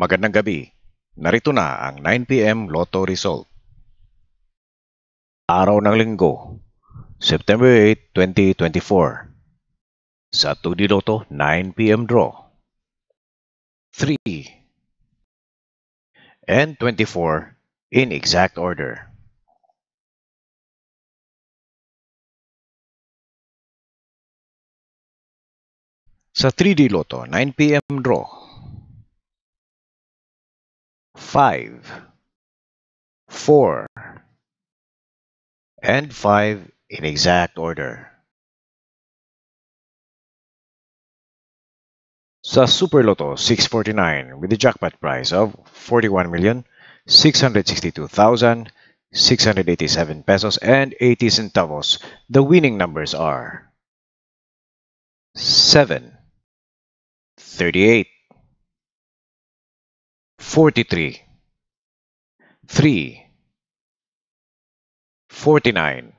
Magandang gabi. Narito na ang 9 p.m. Lotto result. Araw ng Linggo, September 8, 2024. Sa 2D Lotto 9 p.m. draw. 3 and 24 in exact order. Sa 3D Lotto 9 p.m. draw. 5, 4, and 5 in exact order. Sa Super Lotto 649 with the jackpot prize of 41,662,687 pesos and 80 centavos, the winning numbers are 7, 38, 43, 3, 49,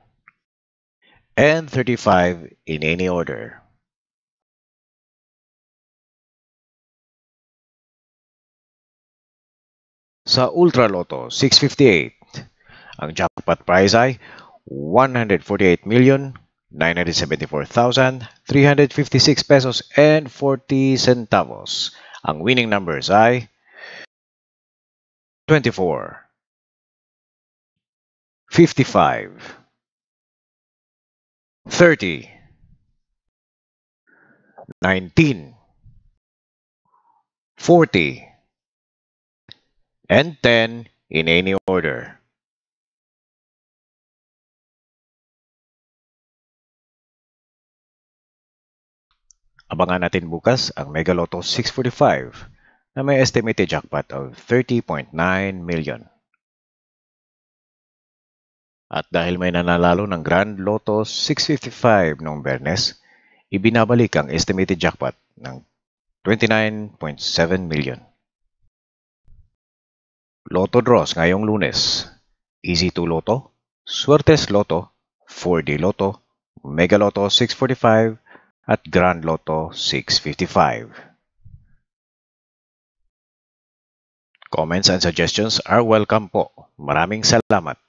and 35 in any order. Sa Ultra Lotto 658, ang jackpot prize ay 148,974,356 pesos and 40 centavos. Ang winning numbers ay 24, 55, 30, 19, 40, and 10 in any order. Abangan natin bukas ang Mega Lotto 645 na may estimated jackpot of 30.9 million. At dahil may nanalo ng Grand Lotto 655 noong Biyernes, ibinabalik ang estimated jackpot ng 29.7 million. Lotto draws ngayong Lunes. Easy 2 Lotto, Suertes Lotto, 4D Lotto, Mega Lotto 645, at Grand Lotto 655. Comments and suggestions are welcome po. Maraming salamat.